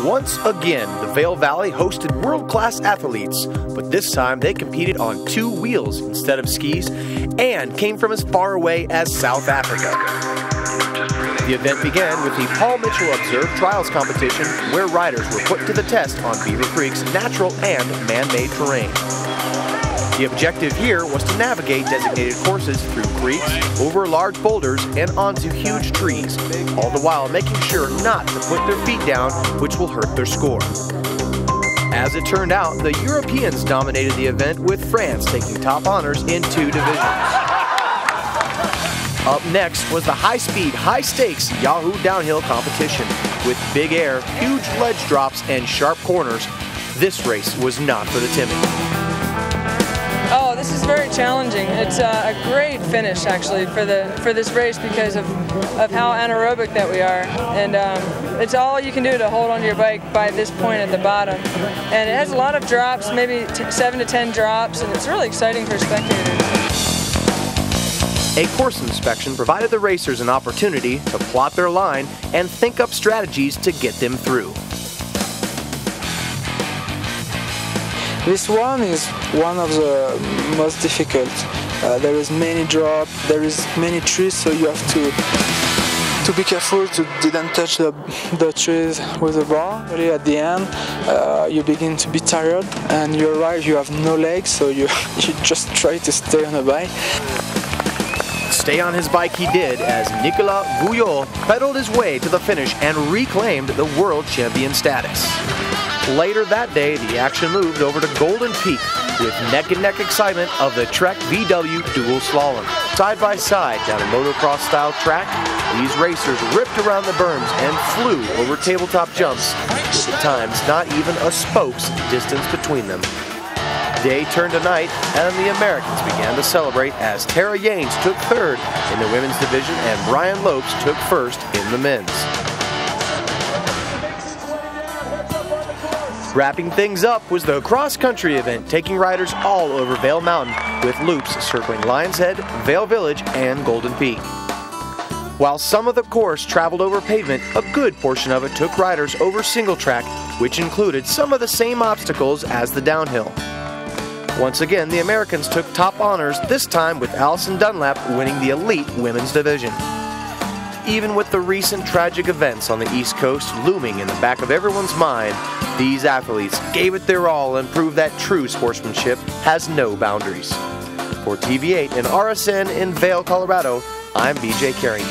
Once again, the Vail Valley hosted world-class athletes, but this time they competed on 2 wheels instead of skis and came from as far away as South Africa. The event began with the Paul Mitchell Observed Trials competition, where riders were put to the test on Beaver Creek's natural and man-made terrain. The objective here was to navigate designated courses through creeks, over large boulders, and onto huge trees, all the while making sure not to put their feet down, which will hurt their score. As it turned out, the Europeans dominated the event, with France taking top honors in 2 divisions. Up next was the high-speed, high-stakes Yahoo downhill competition. With big air, huge ledge drops, and sharp corners, this race was not for the timid. Oh, this is very challenging. It's a great finish, actually, for this race because of how anaerobic that we are. And it's all you can do to hold onto your bike by this point at the bottom. And it has a lot of drops, maybe 7 to 10 drops, and it's really exciting for spectators. A course inspection provided the racers an opportunity to plot their line and think up strategies to get them through. This one is one of the most difficult. There is many drops, there is many trees, so you have to be careful to didn't touch the trees with the bar. Really at the end, you begin to be tired, and you arrive, you have no legs, so you just try to stay on the bike. Stay on his bike he did, as Nicolas Gouillot pedaled his way to the finish and reclaimed the world champion status. Later that day, the action moved over to Golden Peak with neck-and-neck excitement of the Trek VW dual slalom. Side by side down a motocross-style track, these racers ripped around the berms and flew over tabletop jumps, with at times not even a spoke's distance between them. Day turned to night, and the Americans began to celebrate as Tara Yanes took 3rd in the women's division and Brian Lopes took 1st in the men's. Wrapping things up was the cross-country event, taking riders all over Vail Mountain, with loops circling Lions Head, Vail Village, and Golden Peak. While some of the course traveled over pavement, a good portion of it took riders over single track, which included some of the same obstacles as the downhill. Once again, the Americans took top honors, this time with Allison Dunlap winning the elite women's division. Even with the recent tragic events on the East Coast looming in the back of everyone's mind, these athletes gave it their all and proved that true sportsmanship has no boundaries. For TV8 and RSN in Vail, Colorado, I'm BJ Carey.